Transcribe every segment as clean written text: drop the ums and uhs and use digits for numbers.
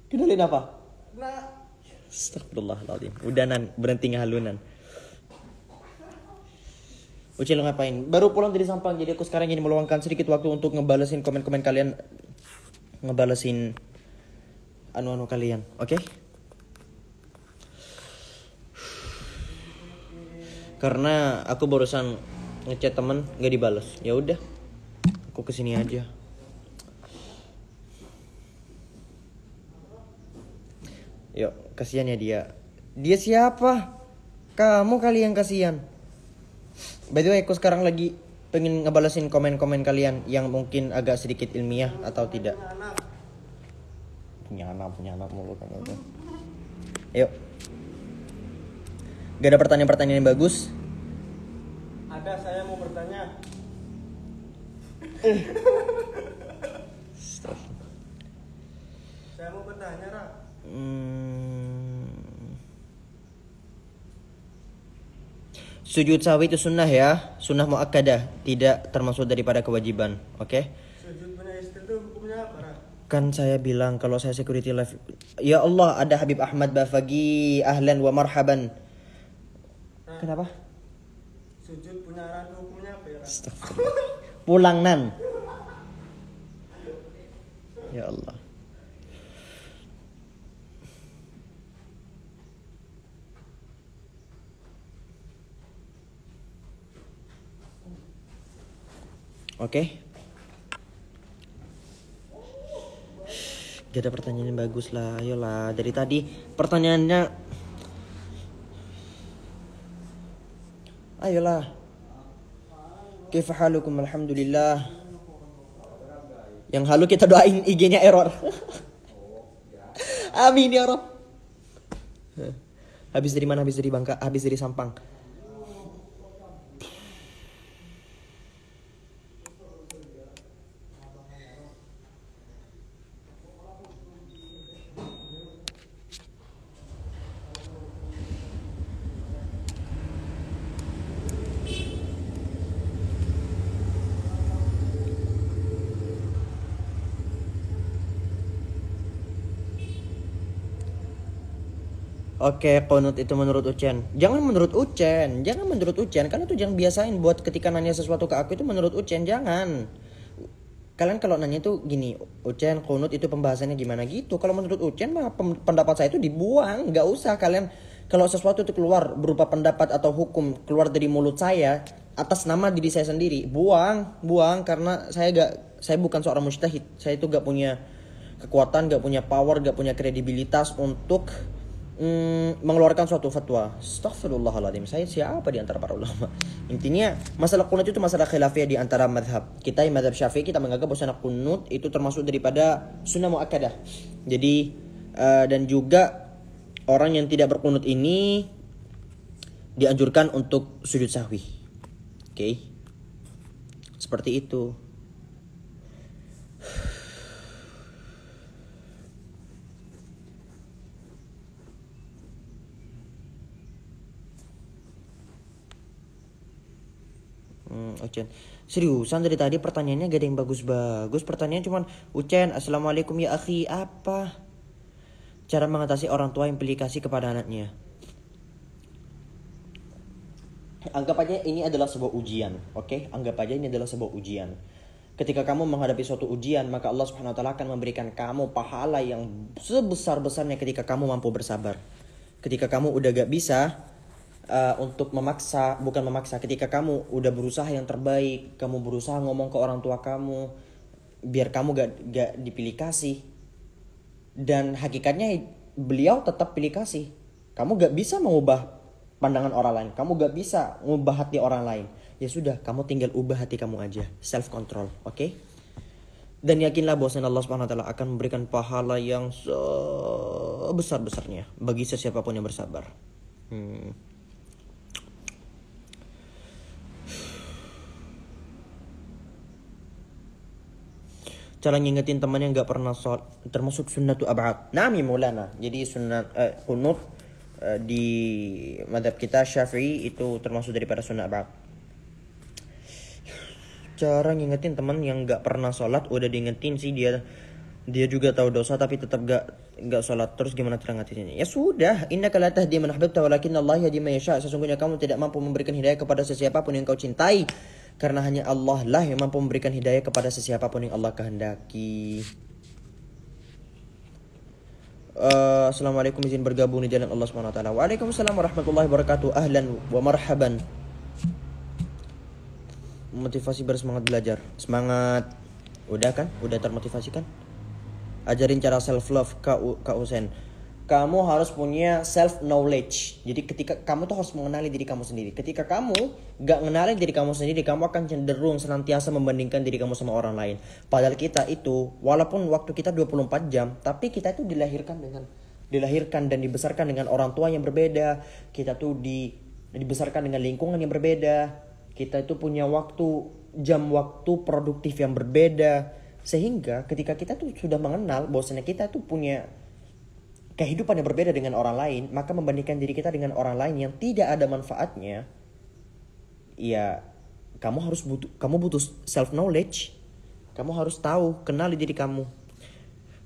Kenalin apa? Nah, Astagfirullahaladzim. Udanan, berhenti ngahalunan. Uci lo ngapain? Baru pulang dari Sampang, jadi aku sekarang ini meluangkan sedikit waktu untuk ngebalesin komen-komen kalian. Ngebalesin anu-anu kalian, oke? Karena aku barusan ngechat temen nggak dibales. Ya udah, aku kesini aja. Yuk, kasihan ya dia. Dia siapa? Kamu kali yang kasihan. By the way, aku sekarang lagi pengen ngebalesin komen-komen kalian yang mungkin agak sedikit ilmiah atau tidak. Punya anak mulu kamu tuh. Yuk. Gak ada pertanyaan-pertanyaan yang bagus? ada saya mau bertanya. Saya mau bertanya, Ra. Sujud sawi itu sunnah ya, sunnah muakkadah, tidak termasuk daripada kewajiban, oke? Sujud punya istri itu hukumnya apa, Ra? Kan saya bilang kalau saya security live, ya Allah ada Habib Ahmad Bafagi, ahlan wa marhaban. Ra, Kenapa? sujud punya Ra itu hukumnya apa ya, Ra? Astagfirullah. Pulang nan. Ya Allah. Oke. Gak ada pertanyaan yang bagus lah, ayolah. Dari tadi pertanyaannya, ayolah. Kaifa halukum? Alhamdulillah. Yang halu kita doain IG-nya error. Amin ya Rob. Habis dari mana? Habis dari Bangka, habis dari Sampang. Oke, qunut itu menurut Ucen. Jangan menurut Ucen, karena itu jangan biasain buat ketika nanya sesuatu ke aku itu menurut Ucen, jangan. Kalian kalau nanya itu gini, Ucen qunut itu pembahasannya gimana gitu. Kalau menurut Ucen mah pendapat saya itu dibuang, nggak usah kalian. Kalau sesuatu itu keluar berupa pendapat atau hukum keluar dari mulut saya atas nama diri saya sendiri, buang karena saya bukan seorang mujtahid. Saya itu gak punya kekuatan, gak punya power, gak punya kredibilitas untuk mengeluarkan suatu fatwa. Astaghfirullahaladzim. Saya siapa di antara para ulama? Intinya masalah kunut itu masalah khilafiyah di antara madhab. Kita yang madhab Syafi'i kita menganggap bahwa kunut itu termasuk daripada sunnah muakkadah. Jadi dan juga orang yang tidak berkunut ini dianjurkan untuk sujud sahwi. Oke. Seperti itu. Ucen, seriusan dari tadi pertanyaannya gak ada yang bagus-bagus. Pertanyaan cuman, Ucen, assalamualaikum ya akhi, apa cara mengatasi orang tua yang pilih kasih kepada anaknya? Anggap aja ini adalah sebuah ujian, oke? Anggap aja ini adalah sebuah ujian. Ketika kamu menghadapi suatu ujian, maka Allah Subhanahu wa taala akan memberikan kamu pahala yang sebesar-besarnya ketika kamu mampu bersabar. Ketika kamu udah gak bisa untuk ketika kamu udah berusaha yang terbaik, kamu berusaha ngomong ke orang tua kamu biar kamu gak dipilih kasih, dan hakikatnya beliau tetap pilih kasih. Kamu gak bisa mengubah pandangan orang lain, kamu gak bisa mengubah hati orang lain. Ya sudah, kamu tinggal ubah hati kamu aja, self control, oke? Dan yakinlah bahwa Allah Subhanahu wa taala akan memberikan pahala yang sebesar-besarnya bagi sesiapapun yang bersabar. Cara ngingetin teman yang gak pernah sholat termasuk sunnatu ab'ad. Nami Maulana. Jadi sunnat qunut di madhab kita Syafi'i itu termasuk daripada sunnah ab'ad. Cara ngingetin teman yang gak pernah sholat, udah diingetin sih dia Dia juga tahu dosa tapi tetap gak sholat. Terus gimana cara ngatasinnya? Ya sudah, innaka la tahdi man ahbabta walakinna Allah yahdi man yasha. Sesungguhnya kamu tidak mampu memberikan hidayah kepada sesiapapun yang kau cintai, karena hanya Allah lah yang mampu memberikan hidayah kepada sesiapapun yang Allah kehendaki. Assalamualaikum, izin bergabung di jalan Allah Subhanahu wa taala. Waalaikumsalam warahmatullahi wabarakatuh. Ahlan wa marhaban. Motivasi bersemangat belajar. Semangat. Udah kan? Udah termotivasi kan? Ajarin cara self love Kak Usen. Kamu harus punya self knowledge. Jadi ketika kamu tuh harus mengenali diri kamu sendiri. Ketika kamu gak mengenali diri kamu sendiri, kamu akan cenderung senantiasa membandingkan diri kamu sama orang lain. Padahal kita itu, walaupun waktu kita 24 jam, tapi kita itu dilahirkan dan dibesarkan dengan orang tua yang berbeda. Kita tuh dibesarkan dengan lingkungan yang berbeda. Kita itu punya jam waktu produktif yang berbeda. Sehingga ketika kita tuh sudah mengenal bahwasanya kita tuh punya kehidupan yang berbeda dengan orang lain, maka membandingkan diri kita dengan orang lain yang tidak ada manfaatnya, ya kamu butuh self knowledge. Kamu harus tahu, kenali diri kamu.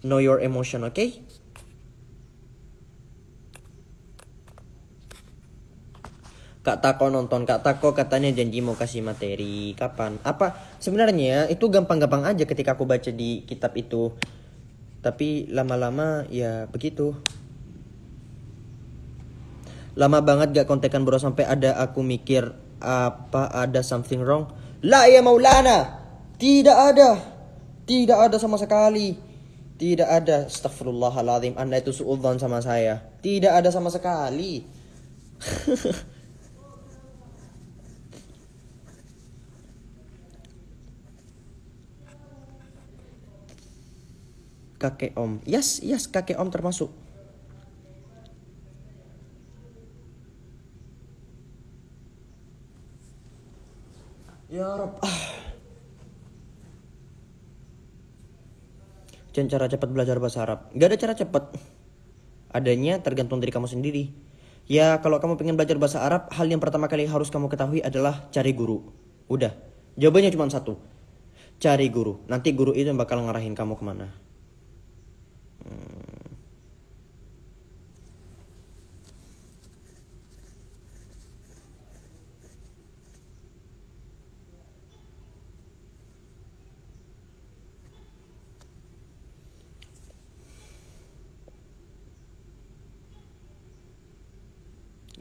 Know your emotion, oke? Okay? Kak Tako nonton, Kak Tako katanya janji mau kasih materi. Kapan? Apa? Sebenarnya itu gampang-gampang aja ketika aku baca di kitab itu. Tapi lama-lama ya begitu. Lama banget gak kontekan bro, sampai aku mikir apa ada something wrong. La ya Maulana. Tidak ada sama sekali. Tidak ada. Astagfirullahaladzim, Anda itu suudzon sama saya. Tidak ada sama sekali. Kakek om. Yes, kakek om termasuk. Ya Rob. Jangan cara cepat belajar bahasa Arab. Gak ada cara cepat. Adanya tergantung dari kamu sendiri. Ya kalau kamu pengen belajar bahasa Arab, hal yang pertama kali harus kamu ketahui adalah cari guru. Udah. Jawabannya cuma satu. Cari guru. Nanti guru itu yang bakal ngarahin kamu kemana.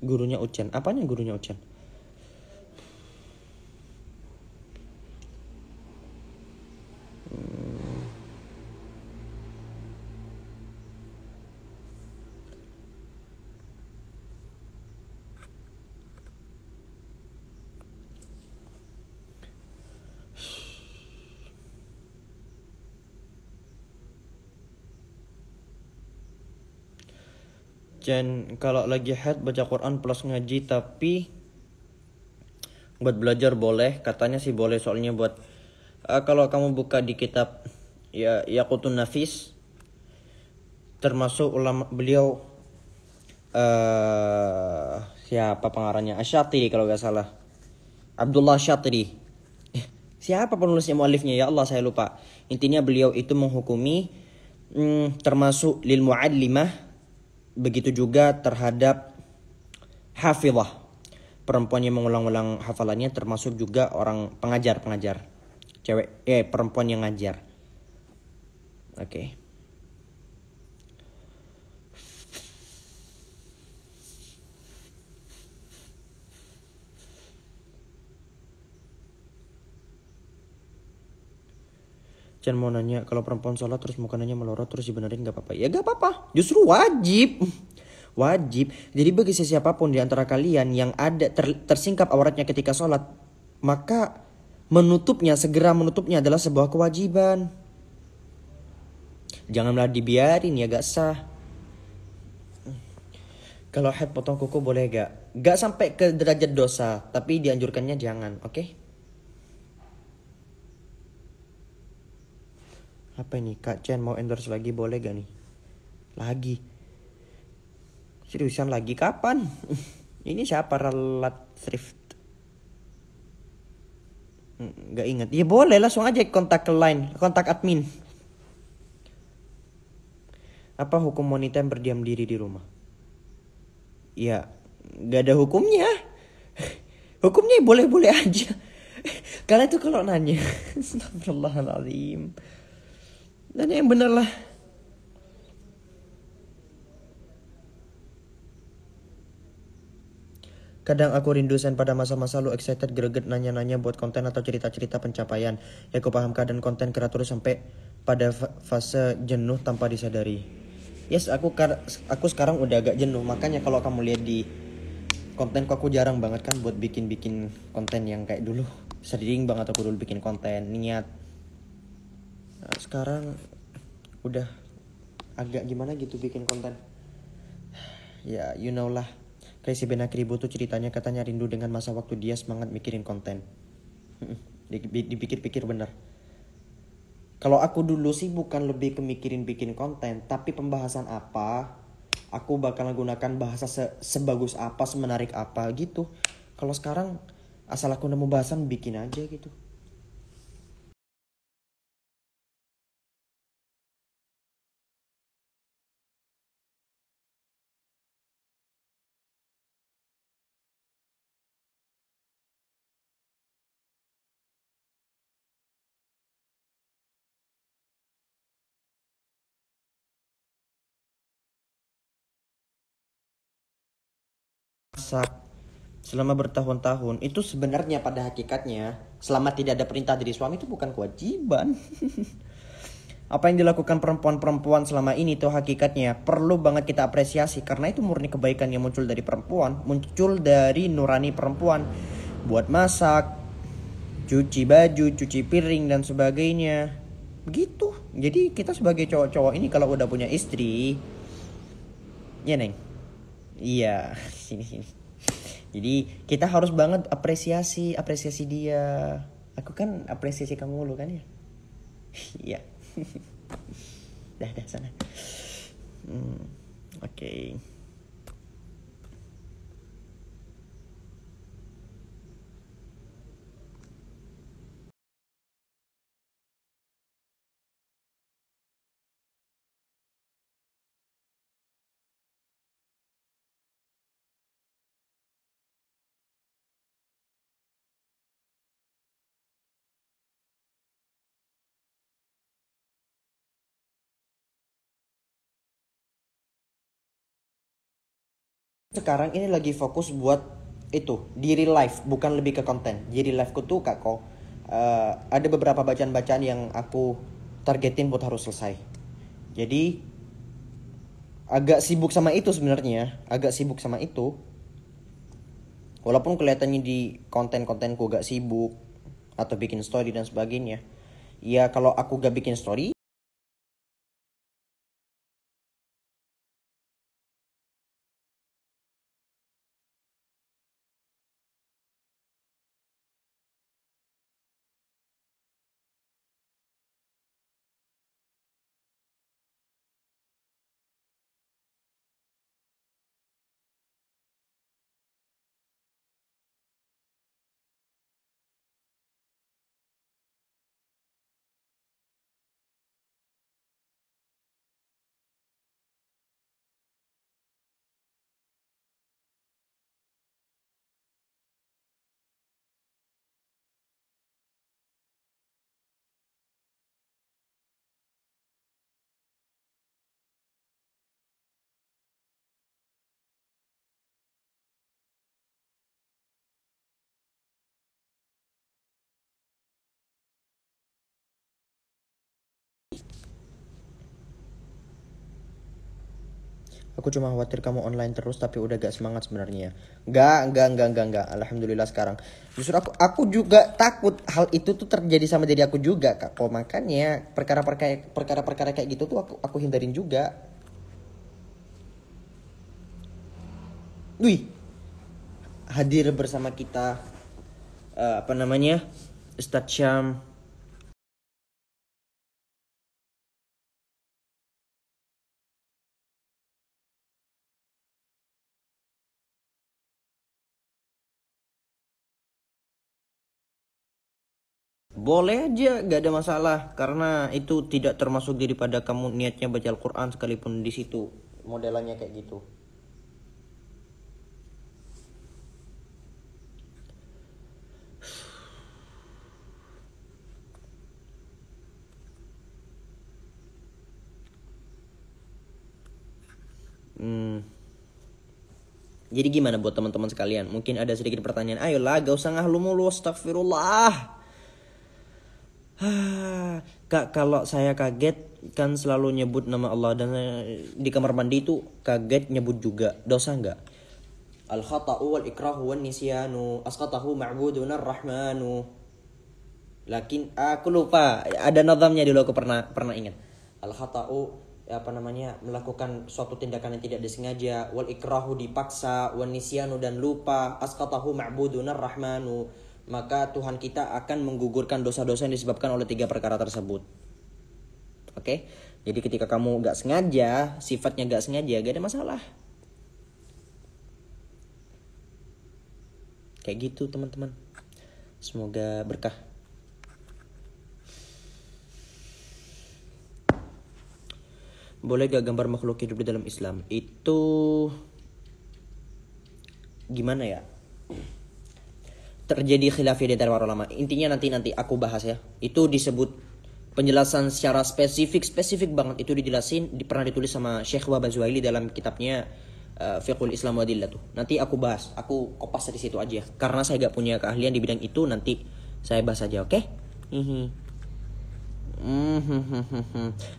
Gurunya Ucen. Apanya gurunya Ucen? Jen, kalau lagi head baca Quran plus ngaji, tapi buat belajar boleh, katanya sih boleh, soalnya buat kalau kamu buka di kitab ya Yaqutun Nafis, termasuk ulama beliau siapa pengarangnya, Asy-Syatiri kalau gak salah, Abdullah Syatiri. Siapa penulisnya, muallifnya, ya Allah saya lupa. Intinya beliau itu menghukumi termasuk lil muallimah, begitu juga terhadap hafizah, perempuan yang mengulang-ulang hafalannya, termasuk juga orang pengajar cewek, perempuan yang ngajar. Oke. Chan mau nanya, kalau perempuan sholat terus mukannya melorot terus dibenerin gak apa-apa? Ya gak apa-apa, justru wajib. Jadi bagi siapapun di antara kalian yang ada tersingkap auratnya ketika sholat, maka segera menutupnya adalah sebuah kewajiban. Janganlah dibiarin, ya gak sah. Kalau head potong kuku boleh gak? Gak sampai ke derajat dosa, tapi dianjurkannya jangan, oke? Apa ini? Kak Chen mau endorse lagi, boleh gak nih? Lagi? Seriusan lagi? Kapan? Ini siapa? Ralat Thrift? Gak ingat. Ya boleh, langsung aja kontak ke line, kontak admin. Apa hukum wanita yang berdiam diri di rumah? Ya, gak ada hukumnya. Hukumnya boleh-boleh aja. Kalian tuh kalau nanya, astagfirullahaladzim. Nanya yang bener lah. Kadang aku rindu Sen pada masa-masa lu excited greget nanya-nanya buat konten atau cerita-cerita pencapaian. Ya aku paham keadaan konten kreator sampai pada fase jenuh tanpa disadari. Yes, aku sekarang udah agak jenuh. Makanya kalau kamu lihat di kontenku aku jarang banget kan buat bikin konten yang kayak dulu. Sering banget aku dulu bikin konten niat. Nah, sekarang udah agak gimana gitu bikin konten. Ya, you know lah. Kayak si Ben Akribo tuh ceritanya katanya rindu dengan masa waktu dia semangat mikirin konten. Dipikir-pikir bener. Kalau aku dulu sih bukan lebih ke mikirin bikin konten, tapi pembahasan apa, aku bakal gunakan bahasa sebagus apa, semenarik apa gitu. Kalau sekarang asal aku nemu bahasan bikin aja gitu. Masak selama bertahun-tahun itu sebenarnya pada hakikatnya selama tidak ada perintah dari suami itu bukan kewajiban. Apa yang dilakukan perempuan-perempuan selama ini tuh hakikatnya perlu banget kita apresiasi karena itu murni kebaikan yang muncul dari perempuan, muncul dari nurani perempuan buat masak, cuci baju, cuci piring dan sebagainya. Begitu. Jadi kita sebagai cowok-cowok ini kalau udah punya istri, ya Neng. Iya, sini sini. Jadi kita harus banget apresiasi dia. Aku kan apresiasi kamu dulu kan ya. Iya. dah sana. Oke. Sekarang ini lagi fokus buat itu diri live, bukan lebih ke konten. Jadi liveku tuh kak kok ada beberapa bacaan-bacaan yang aku targetin buat harus selesai. Jadi agak sibuk sama itu sebenarnya, agak sibuk sama itu. Walaupun kelihatannya di konten-kontenku gak sibuk atau bikin story dan sebagainya. Ya kalau aku gak bikin story, aku cuma khawatir kamu online terus tapi udah gak semangat sebenarnya. Enggak. Alhamdulillah sekarang. Justru aku juga takut hal itu tuh terjadi sama diri aku juga, Kak. Kok makanya perkara-perkara kayak gitu tuh aku hindarin juga. Wih, hadir bersama kita apa namanya? Ustadz Syam. boleh aja, gak ada masalah, karena itu tidak termasuk daripada kamu niatnya baca Al-Quran sekalipun di situ modelannya kayak gitu. Jadi gimana buat teman-teman sekalian? Mungkin ada sedikit pertanyaan. Ayolah, gak usah ngahlu mulu, astagfirullah. Kak, kalau saya kaget kan selalu nyebut nama Allah, dan di kamar mandi itu kaget nyebut juga. Dosa nggak? Al khata'u wal ikrahu wan nisyanu asqatahu ma'buduna rahmanu. Lakin aku lupa, ada nazamnya dulu, aku pernah ingat. Al khata'u melakukan suatu tindakan yang tidak disengaja, wal ikrahu dipaksa, wan nisyanu dan lupa, asqatahu ma'buduna rahmanu, maka Tuhan kita akan menggugurkan dosa-dosa yang disebabkan oleh 3 perkara tersebut. Oke? Jadi ketika kamu gak sengaja, sifatnya gak sengaja, gak ada masalah. Kayak gitu teman-teman. Semoga berkah. Boleh gak gambar makhluk hidup di dalam Islam? Itu gimana ya? Terjadi khilafiyah di antara para ulama. Intinya nanti aku bahas ya. Itu disebut penjelasan secara spesifik banget. Itu pernah ditulis sama Syekh Wahbah Zuhaili dalam kitabnya Fiqhul Islam wa Adillatuh. Nanti aku bahas, aku kopas dari situ aja. Karena saya gak punya keahlian di bidang itu, nanti saya bahas aja, oke?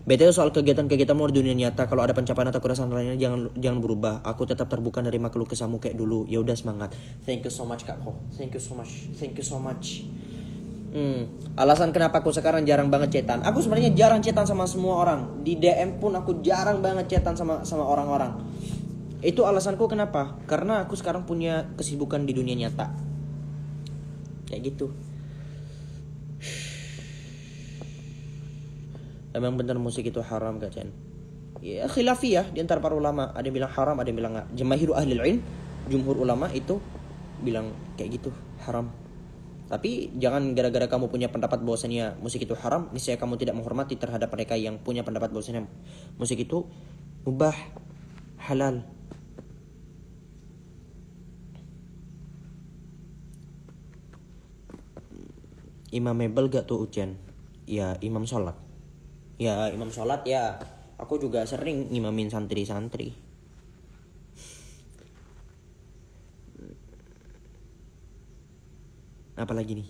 BTW soal kegiatan-kegiatan luar dunia nyata, kalau ada pencapaian atau kerasan lainnya jangan berubah. Aku tetap terbuka dari makhluk kesamu kayak dulu. Ya udah, semangat. Thank you so much Kak Ko. Thank you so much. Alasan kenapa aku sekarang jarang banget chatan. Aku sebenarnya jarang chatan sama semua orang. Di DM pun aku jarang banget chatan sama orang-orang. Itu alasanku kenapa? Karena aku sekarang punya kesibukan di dunia nyata. Kayak gitu. Emang benar musik itu haram gak, Cen? Ya khilafiyah di antara para ulama. Ada yang bilang haram, ada yang bilang enggak. Jamaahiru ahlil ilm, jumhur ulama itu bilang kayak gitu, haram. Tapi jangan gara-gara kamu punya pendapat bahwasanya musik itu haram, niscaya kamu tidak menghormati terhadap mereka yang punya pendapat bahwasanya musik itu mubah, halal. Imam mebel gak tuh, Ucen? Ya imam sholat. Ya imam sholat ya. Aku juga sering ngimamin santri-santri. Apalagi nih?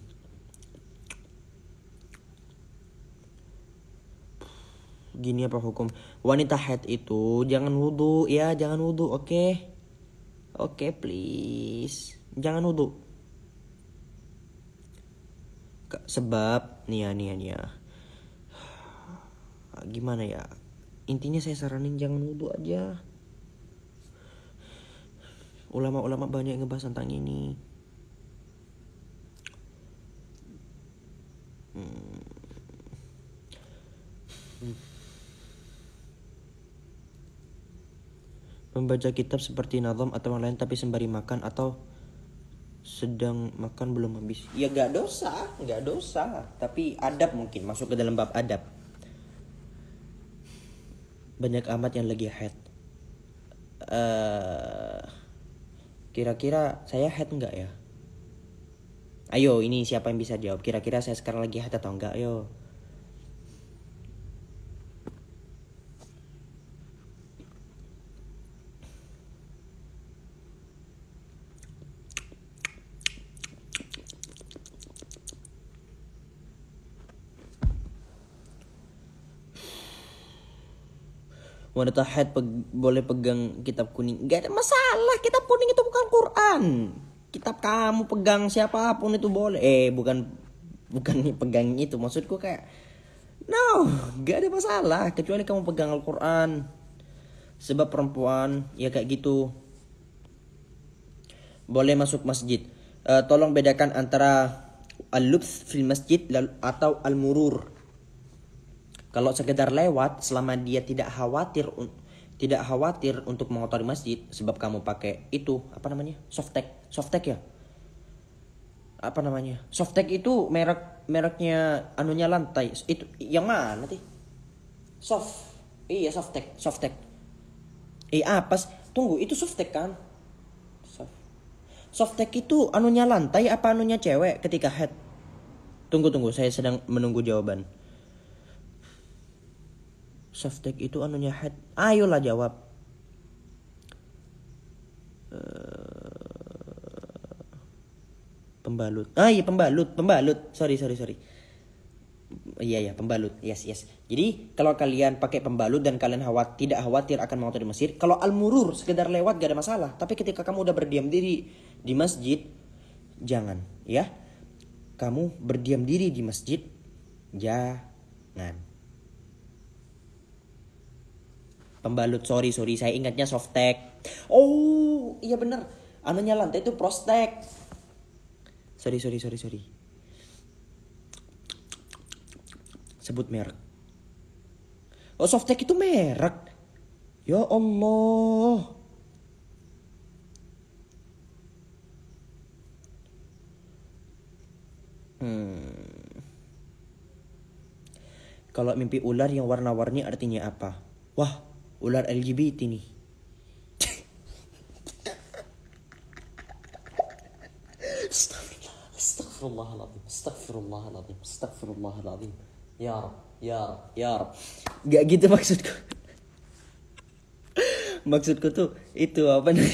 Gini apa hukum wanita haid itu jangan wudu ya, jangan wudu, oke? Oke, please. Jangan wudu. Sebab nih ya. Gimana ya? Intinya saya saranin jangan wudu aja. Ulama-ulama banyak yang ngebahas tentang ini. Membaca kitab seperti nazam atau yang lain tapi sembari makan atau sedang makan belum habis. Ya gak dosa. Tapi adab mungkin masuk ke dalam bab adab. Banyak amat yang lagi haid. Kira-kira saya haid enggak ya? Ayo, ini siapa yang bisa jawab? Kira-kira saya sekarang lagi haid atau enggak? Ayo. Wanita haid boleh pegang kitab kuning. Gak ada masalah. Kitab kuning itu bukan Quran. Kitab kamu pegang siapapun itu boleh. Bukan pegang itu. Maksudku kayak no, gak ada masalah. Kecuali kamu pegang Al-Quran. Sebab perempuan ya kayak gitu. Boleh masuk masjid. Tolong bedakan antara al-lubs fil masjid atau al-murur. Kalau sekedar lewat, selama dia tidak khawatir untuk mengotori masjid, sebab kamu pakai itu softtek ya. apa namanya? Softtek itu mereknya anunya lantai. Itu yang mana sih? Iya Softtek. Apa sih? Tunggu, itu Softtek kan? Softtek itu anunya lantai apa anunya cewek ketika head? Tunggu, saya sedang menunggu jawaban. Softtek itu anunya head. Ayolah jawab. Pembalut. Iya pembalut. Sorry. Iya pembalut. Yes. Jadi kalau kalian pakai pembalut dan kalian tidak khawatir akan mau di masjid, kalau al-murur sekedar lewat gak ada masalah. Tapi ketika kamu udah berdiam diri di masjid, jangan ya. Kamu berdiam diri di masjid, jangan. Pembalut, sorry saya ingatnya Softtek. Oh iya bener, anunya lantai itu Prostek. Sorry. Sebut merek. Oh Softtek itu merek. Ya Allah. Kalau mimpi ular yang warna-warni artinya apa? Wah, ular LGBT nih. Astagfirullahaladzim. Ya Rab. Gak gitu maksudku. Maksudku tuh itu apa nih?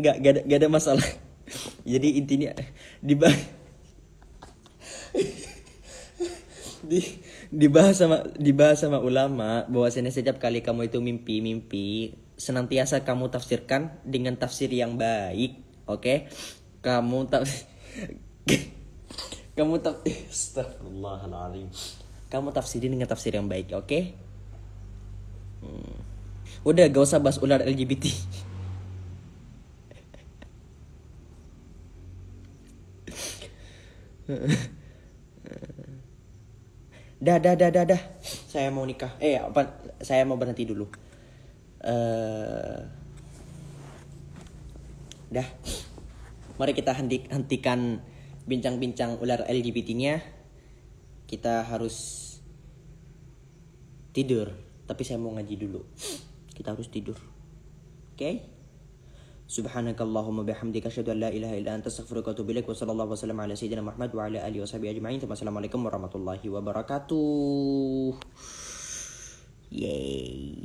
Gak ada masalah. Jadi intinya dibahas sama ulama bahwasanya setiap kali kamu itu mimpi senantiasa kamu tafsirkan dengan tafsir yang baik, oke? Astagfirullahaladzim. Kamu tafsirin dengan tafsir yang baik, oke? Udah gak usah bahas ular LGBT. Dah. Saya mau nikah. Saya mau berhenti dulu. Dah. Mari kita hentikan bincang-bincang ular LGBT-nya. Kita harus tidur. Tapi saya mau ngaji dulu. Kita harus tidur. Oke? Subhanakallahumma bihamdika asyhadu an la ilaha illa anta astaghfiruka wa atubu ilaik wa sallallahu wasallam ala sayyidina Muhammad wa ala alihi washabihi ajma'in. Wassalamualaikum warahmatullahi wabarakatuh. Yeay.